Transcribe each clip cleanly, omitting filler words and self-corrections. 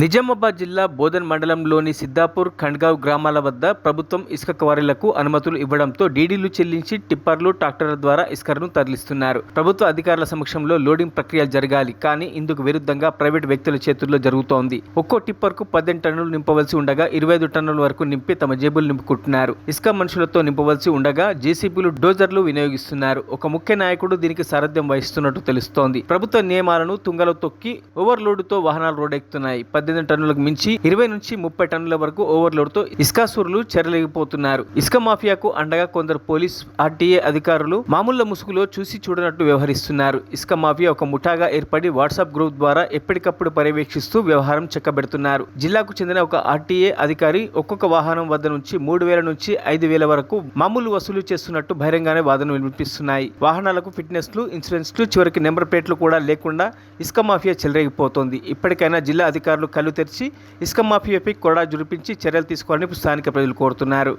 నిజామాబాద్ జిల్లా బోధన్ మండలంలోని సిద్దాపూర్, ఖండ్గావ్ గ్రామాల వద్ద ప్రభుత్వం ఇసుక క్వారీలకు అనుమతులు ఇవ్వడంతో డీడీలు చెల్లించి టిప్పర్లు, ట్రాక్టర్ల ద్వారా ఇసుకను తరలిస్తున్నారు. ప్రభుత్వ అధికారుల సమక్షంలో లోడింగ్ ప్రక్రియ జరగాలి, కానీ ఇందుకు విరుద్ధంగా ప్రైవేట్ వ్యక్తుల చేతుల్లో జరుగుతోంది. ఒక్కో టిప్పర్కు 18 టన్నులు నింపవలసి ఉండగా 25 టన్నుల వరకు నింపి తమ జేబులు నింపుకుంటున్నారు. ఇసుక మనుషులతో నింపవలసి ఉండగా జేసీబీలు, డోజర్లు వినియోగిస్తున్నారు. ఒక ముఖ్య నాయకుడు దీనికి సారథ్యం వహిస్తున్నట్టు తెలుస్తోంది. ప్రభుత్వ నియమాలను తుంగలో తొక్కి ఓవర్లోడ్తో వాహనాలు రోడ్డెక్కుతున్నాయి. 18 టన్నులకు మించి 20 నుంచి 30 టన్నుల వరకు ఓవర్లోడ్తో ఇసుకాసురులు చెరలేగిపోతున్నారు. ఇసుక మాఫియాకు అండగా కొందరు పోలీస్, ఆర్టీఏ అధికారులు మామూలు ముసుగులో చూసి చూడనట్టు వ్యవహరిస్తున్నారు. ఇసుక మాఫియా ఒక ముఠాగా ఏర్పడి వాట్సాప్ గ్రూప్ ద్వారా ఎప్పటికప్పుడు పర్యవేక్షిస్తూ వ్యవహారం చెక్కబెడుతున్నారు. జిల్లాకు చెందిన ఒక ఆర్టీఏ అధికారి ఒక్కొక్క వాహనం వద్ద నుంచి 3,000 నుంచి 5,000 వరకు మామూలు వసూలు చేస్తున్నట్టు బహిరంగానే వాదనలు వినిపిస్తున్నాయి. వాహనాలకు ఫిట్నెస్లు, ఇన్సూరెన్స్లు, చివరికి నెంబర్ ప్లేట్లు కూడా లేకుండా ఇసుక మాఫియా చెలరేగిపోతోంది. ఇప్పటికైనా జిల్లా అధికారులు కళ్ళు తెరిచి ఇసుక మాఫియాపై కొరడా జురిపించి చర్యలు తీసుకోవాలని స్థానిక ప్రజలు కోరుతున్నారు.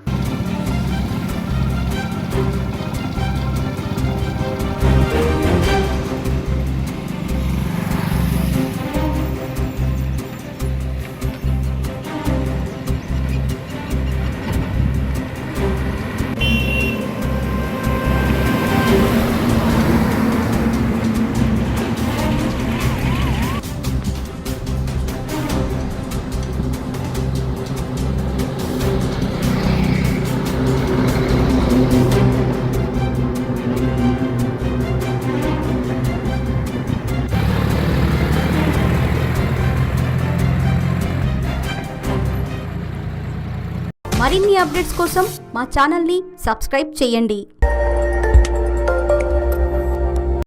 మరిన్ని అప్డేట్స్ కోసం మా ఛానల్ని సబ్స్క్రైబ్ చేయండి.